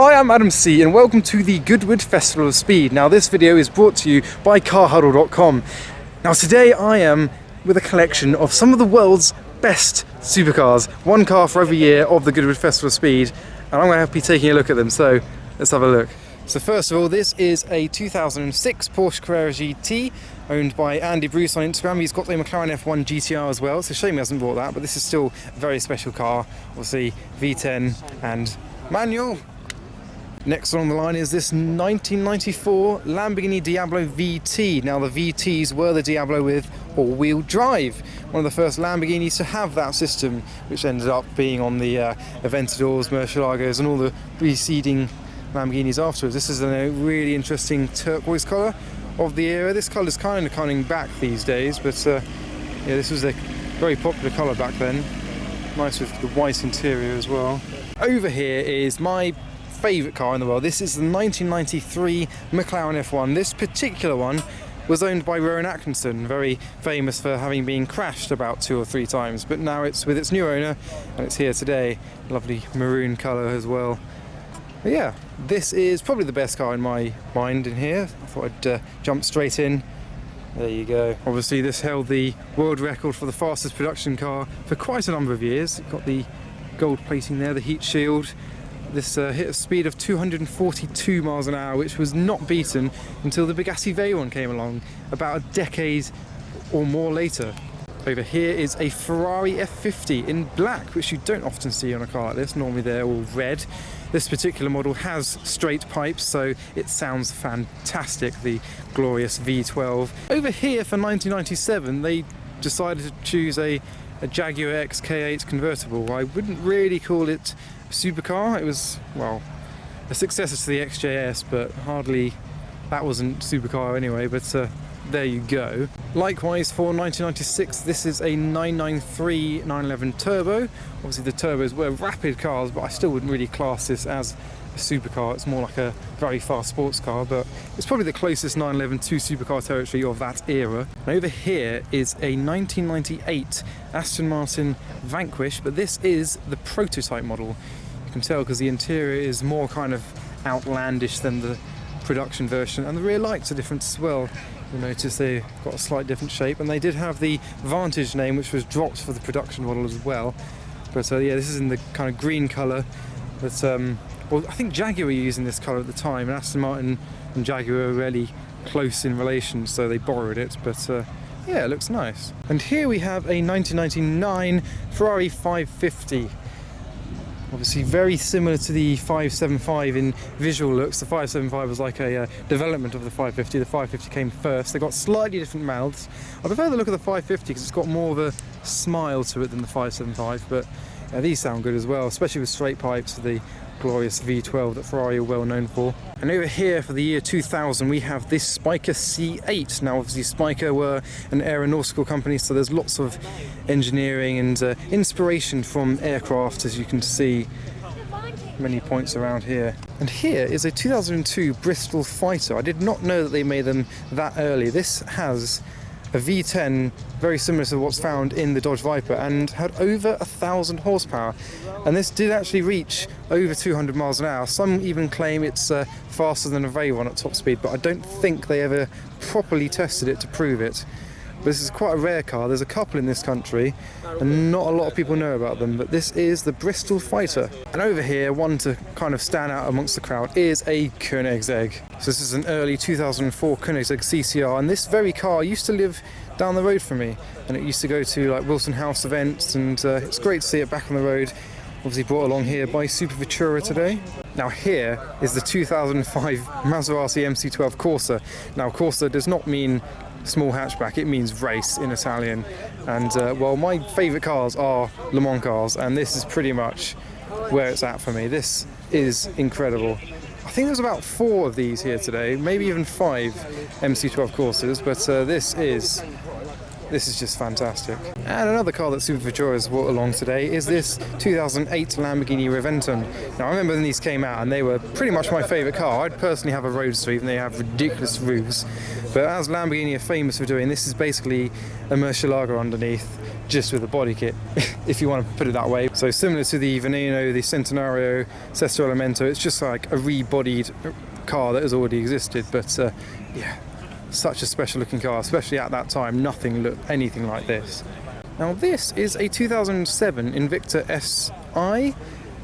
Hi, I'm Adam C and welcome to the Goodwood Festival of Speed. Now this video is brought to you by carhuddle.com. Now today I am with a collection of some of the world's best supercars. One car for every year of the Goodwood Festival of Speed, and I'm going to be taking a look at them, so let's have a look. So first of all, this is a 2006 Porsche Carrera Gt, owned by Andy Bruce on Instagram. He's got the Mclaren F1 GT R as well. It's a shame he hasn't bought that, but this is still a very special car. Obviously V10 and manual. Next on the line is this 1994 Lamborghini Diablo Vt. Now the VTs were the Diablo with all-wheel drive. One of the first Lamborghinis to have that system, which ended up being on the Aventadors, Murcielagos and all the preceding Lamborghinis afterwards. This is a really interesting turquoise colour of the era. This colour is kind of coming back these days, but yeah, this was a very popular colour back then. Nice with the white interior as well. Over here is my favourite car in the world. This is the 1993 Mclaren F1. This particular one was owned by Rowan Atkinson, very famous for having been crashed about 2 or 3 times, but now it's with its new owner and it's here today. Lovely maroon colour as well. But yeah, this is probably the best car in my mind in here. I thought I'd jump straight in. There you go. Obviously this held the world record for the fastest production car for quite a number of years. It got the gold plating there, the heat shield. This hit a speed of 242 miles an hour, which was not beaten until the Bugatti Veyron came along about a decade or more later. Over here is a Ferrari F50 in black, which you don't often see on a car like this. Normally they're all red. This particular model has straight pipes, so it sounds fantastic, the glorious V12. Over here for 1997, they decided to choose a Jaguar Xk8 Convertible. I wouldn't really call it a supercar. It was, well, a successor to the XJS, but hardly, that wasn't supercar anyway, but there you go. Likewise for 1996, this is a 993 911 Turbo. Obviously the turbos were rapid cars, but I still wouldn't really class this as a supercar. It's more like a very fast sports car, but it's probably the closest 911 to supercar territory of that era. And over here is a 1998 Aston Martin Vanquish, but this is the prototype model. You can tell because the interior is more kind of outlandish than the production version, and the rear lights are different as well. You'll notice they've got a slight different shape, and they did have the Vantage name, which was dropped for the production model as well. But yeah, this is in the kind of green colour. But well, I think Jaguar were using this colour at the time, and Aston Martin and Jaguar were really close in relation, so they borrowed it. But yeah, it looks nice. And here we have a 1999 Ferrari 550. Obviously very similar to the 575 in visual looks. The 575 was like a development of the 550. The 550 came first. They got slightly different mouths. I prefer the look of the 550 because it's got more of a smile to it than the 575, but these sound good as well, especially with straight pipes, the glorious V12 that Ferrari are well known for. And over here for the year 2000 we have this Spiker C8. Now obviously Spiker were an aeronautical company, so there's lots of engineering and inspiration from aircraft, as you can see many points around here. And here is a 2002 Bristol Fighter. I did not know that they made them that early. This has a V10 very similar to what's found in the Dodge Viper and had over 1,000 horsepower, and this did actually reach over 200 miles an hour. Some even claim it's faster than a Veyron at top speed, but I don't think they ever properly tested it to prove it. But this is quite a rare car. There's a couple in this country and not a lot of people know about them, but this is the Bristol Fighter. And over here, one to kind of stand out amongst the crowd is a Koenigsegg. So this is an early 2004 Koenigsegg CCR, and this very car used to live down the road from me, and it used to go to like Wilson House events, and it's great to see it back on the road. Obviously brought along here by Superleggera today. Now here is the 2005 Maserati MC12 Corsa. Now Corsa does not mean small hatchback, it means race in Italian, and well, my favourite cars are Le Mans cars, and this is pretty much where it's at for me. This is incredible. I think there's about 4 of these here today, maybe even 5 MC12 Corsas, but this is just fantastic. And another car that Superleggera has brought along today is this 2008 Lamborghini Reventon. Now I remember when these came out and they were pretty much my favourite car. I'd personally have a Roadster, even though they have ridiculous roofs. But as Lamborghini are famous for doing, this is basically a Murcielago underneath, just with a body kit, if you want to put it that way. So similar to the Veneno, the Centenario, Sesto Elemento, it's just like a rebodied car that has already existed. But yeah, such a special looking car, especially at that time. Nothing looked anything like this. Now this is a 2007 Invicta SI,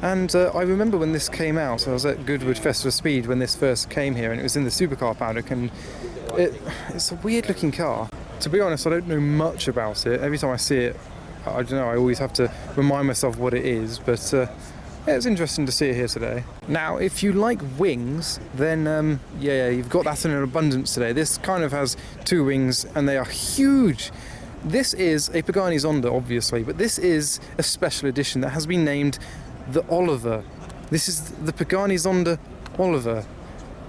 and I remember when this came out. I was at Goodwood Festival of Speed when this first came here, and it was in the Supercar paddock, and it's a weird looking car. To be honest, I don't know much about it. Every time I see it, I don't know, I always have to remind myself what it is, but yeah, it's interesting to see it here today. Now, if you like wings, then yeah, you've got that in an abundance today. This kind of has two wings, and they are huge. This is a Pagani Zonda, obviously, but this is a special edition that has been named the Oliver. This is the Pagani Zonda Oliver,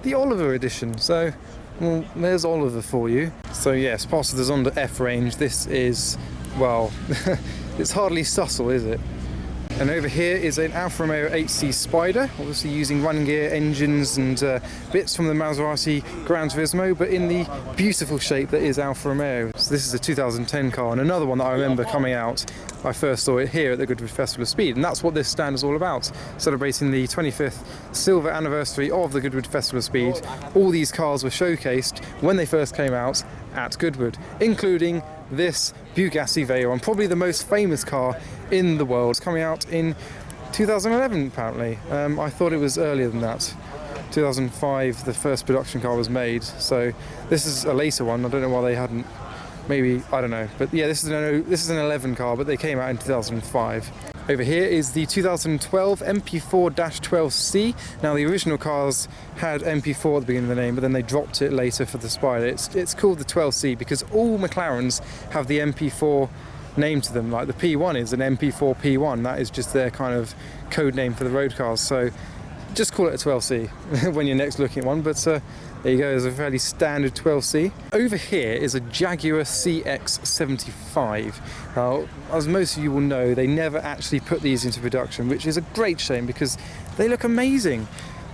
the Oliver edition. So, well, there's Oliver for you. So yes, part of the Zonda F range, this is, well, it's hardly subtle, is it? And over here is an Alfa Romeo 8C Spider, obviously using one gear engines and bits from the Maserati Gran Turismo, but in the beautiful shape that is Alfa Romeo. So this is a 2010 car, and another one that I remember coming out. I first saw it here at the Goodwood Festival of Speed, and that's what this stand is all about, celebrating the 25th silver anniversary of the Goodwood Festival of Speed. All these cars were showcased when they first came out at Goodwood, including this Bugatti Veyron, probably the most famous car in the world. It's coming out in 2011 apparently. I thought it was earlier than that. 2005 the first production car was made, so this is a later one. I don't know why they hadn't, maybe, I don't know, but yeah, this is an 11 car, but they came out in 2005. Over here is the 2012 MP4-12C. Now the original cars had MP4 at the beginning of the name, but then they dropped it later for the Spider. It's called the 12C because all McLarens have the MP4 name to them. Like the P1 is an MP4 P1. That is just their kind of code name for the road cars. So just call it a 12C when you're next looking at one. But there you go, there's a fairly standard 12C. Over here is a Jaguar CX75. Now, as most of you will know, they never actually put these into production, which is a great shame because they look amazing.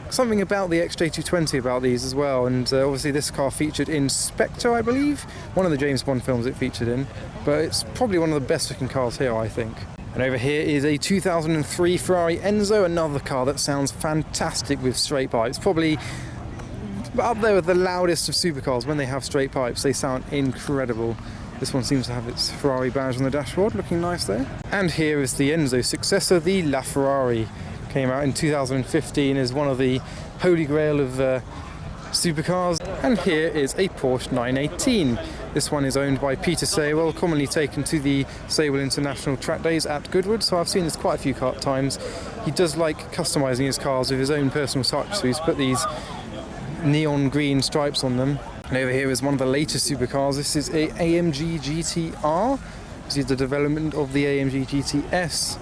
Something about the Xj220 about these as well, and obviously this car featured in Spectre, I believe, one of the James Bond films it featured in, but it's probably one of the best looking cars here, I think. And over here is a 2003 Ferrari Enzo, another car that sounds fantastic with straight pipes. Probably up there with the loudest of supercars. When they have straight pipes, they sound incredible. This one seems to have its Ferrari badge on the dashboard, looking nice there. And here is the Enzo successor, the LaFerrari. Came out in 2015 as one of the holy grail of supercars. And here is a Porsche 918. This one is owned by Peter Saywell, commonly taken to the Saywell International Track Days at Goodwood, so I've seen this quite a few times. He does like customising his cars with his own personal touch, so he's put these neon green stripes on them. And over here is one of the latest supercars. This is a Amg Gt R. This is the development of the Amg Gt S,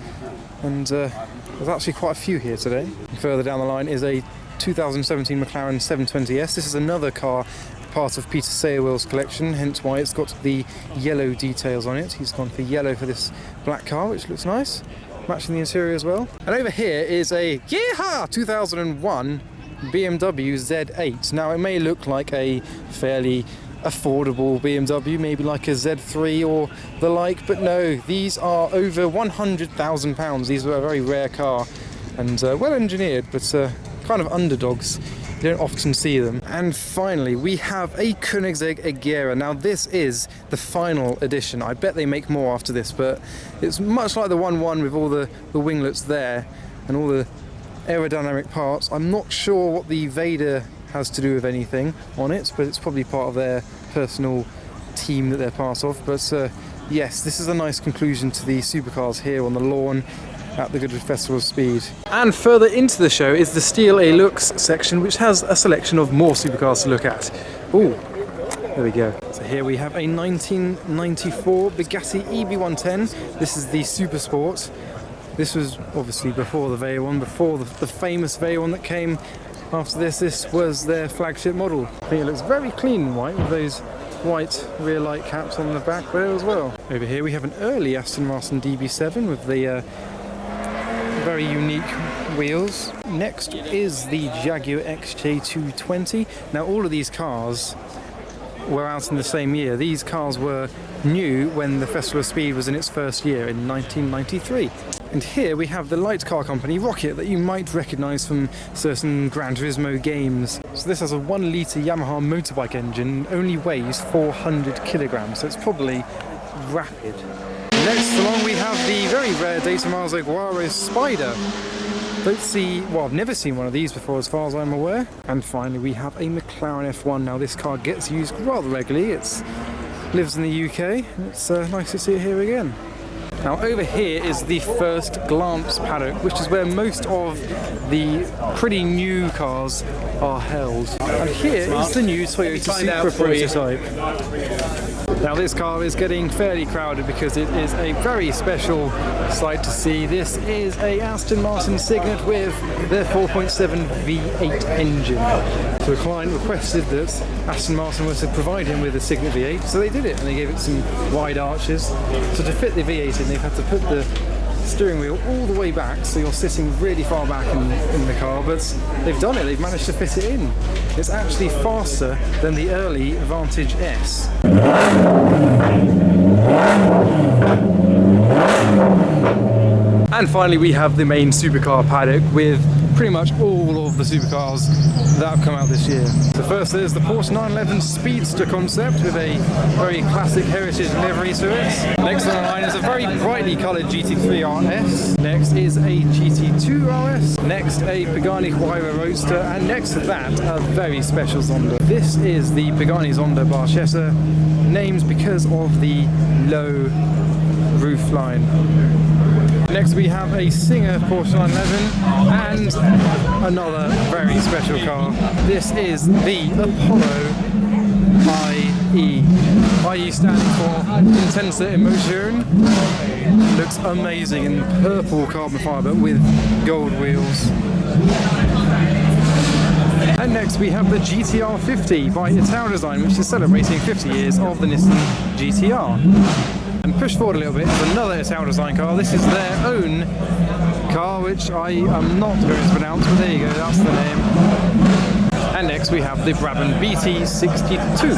and there's actually quite a few here today. And further down the line is a 2017 McLaren 720S. This is another car part of Peter Saywell's collection, hence why it's got the yellow details on it. He's gone for yellow for this black car, which looks nice, matching the interior as well. And over here is a 2001 Bmw Z8. Now it may look like a fairly affordable BMW, maybe like a Z3 or the like, but no, these are over £100,000. These were a very rare car and well engineered, but kind of underdogs. You don't often see them. And finally, we have a Koenigsegg Agera. Now this is the final edition. I bet they make more after this, but it's much like the 1.1 with all the winglets there and all the aerodynamic parts. I'm not sure what the Vader has to do with anything on it, but it's probably part of their personal team that they're part of. But yes, this is a nice conclusion to the supercars here on the lawn at the Goodwood Festival of Speed. And further into the show is the Steel A Looks section, which has a selection of more supercars to look at. Ooh, there we go. So here we have a 1994 Bugatti EB110. This is the Super Sport. This was obviously before the Veyron, before the famous Veyron that came after this. This was their flagship model. I think it looks very clean and white with those white rear light caps on the back there as well. Over here we have an early Aston Martin DB7 with the very unique wheels. Next is the Jaguar Xj220. Now all of these cars, were out in the same year. These cars were new when the Festival of Speed was in its first year in 1993. And here we have the light car company Rocket that you might recognise from certain Gran Turismo games. So this has a 1 litre Yamaha motorbike engine, only weighs 400 kilograms, so it's probably rapid. Next along we have the very rare Data Miles Jaguar Spider. Don't see, well, I've never seen one of these before as far as I'm aware. And finally we have a McLaren F1. Now this car gets used rather regularly. It lives in the UK. It's nice to see it here again. Now over here is the first glance paddock, which is where most of the pretty new cars are held. And here is the new Toyota Supra prototype. Now this car is getting fairly crowded because it is a very special sight to see. This is a Aston Martin Cygnet with their 4.7 V8 engine. So the client requested that Aston Martin was to provide him with a Cygnet V8, so they did it, and they gave it some wide arches. So to fit the V8 in, they've had to put the steering wheel all the way back, so you're sitting really far back in the car, but they've done it, they've managed to fit it in. It's actually faster than the early Vantage S. And finally we have the main supercar paddock with pretty much all of the supercars that have come out this year. So first there's the Porsche 911 Speedster concept with a very classic heritage livery to it. Next on the line is a very brightly coloured GT3 RS. Next is a GT2 RS. Next a Pagani Carrera Roadster, and next to that a very special Zonda. This is the Pagani Zonda Barchetta, named because of the low roof line. Next we have a Singer Porsche 911 and another very special car. This is the Apollo IE. IE standing for Intensa Emotion. Looks amazing in purple carbon fibre with gold wheels. And next we have the GTR 50 by Ital Design, which is celebrating 50 years of the Nissan GTR. And push forward a little bit to another Ital Design car. This is their own car, which I am not going to pronounce, but there you go, that's the name. And next we have the Brabham BT62.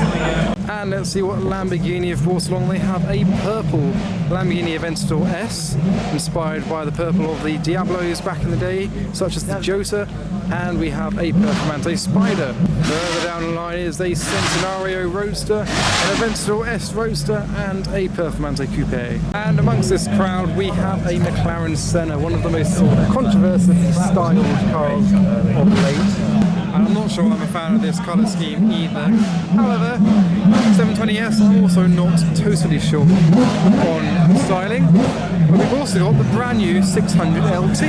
And let's see what Lamborghini have brought along. They have a purple Lamborghini Aventador S, inspired by the purple of the Diablos back in the day, such as the Jota. And we have a Performante Spider. Further down the line is a Centenario Roadster, an Aventador S Roadster, and a Performante Coupe. And amongst this crowd we have a McLaren Senna, one of the most controversially styled cars of late. And I'm not sure I'm a fan of this colour scheme either. However, 720S I'm also not totally sure on styling. But we've also got the brand new 600 LT.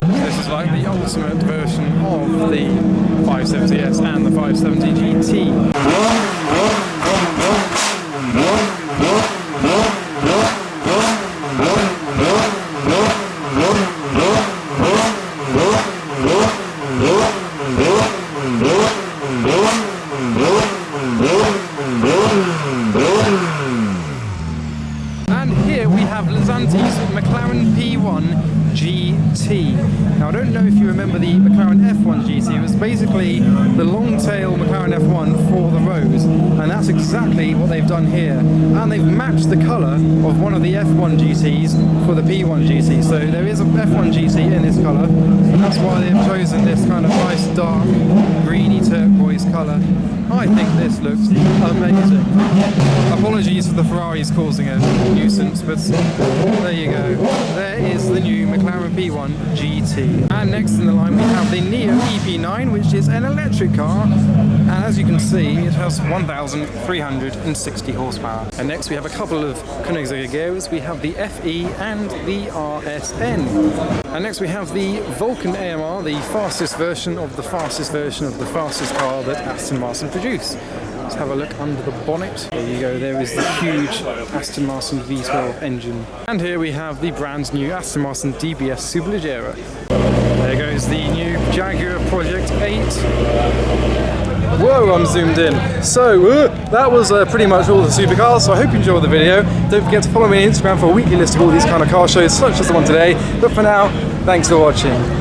This is like the ultimate version of the 570S and the 570 GT. And here we have Lazanti's McLaren P9 GT. Now I don't know if you remember the McLaren F1 GT. It was basically the long tail McLaren F1 for the road, and that's exactly what they've done here. And they've matched the colour of one of the F1 GTs for the P9 GT. So there is a F1 GT in this colour, and that's why they've chosen this kind of nice dark greeny turquoise colour. I think this looks amazing. Apologies for the Ferraris causing a nuisance, but there you go. There is the new McLaren P9 GT. And next in the line we have the Neo EP9, which is an electric car, and as you can see it has 1,360 horsepower. And next we have a couple of Koenigsegg Ageras. We have the FE and the RSN. And next we have the Vulcan AMR, the fastest version of the fastest version of the fastest car that Aston Martin produced. Let's have a look under the bonnet. There you go, there is the huge Aston Martin V12 engine. And here we have the brand new Aston Martin DBS Superleggera. There goes the new Jaguar Project 8. Whoa, I'm zoomed in. So, that was pretty much all the supercars, so I hope you enjoyed the video. Don't forget to follow me on Instagram for a weekly list of all these kind of car shows, such as the one today. But for now, thanks for watching.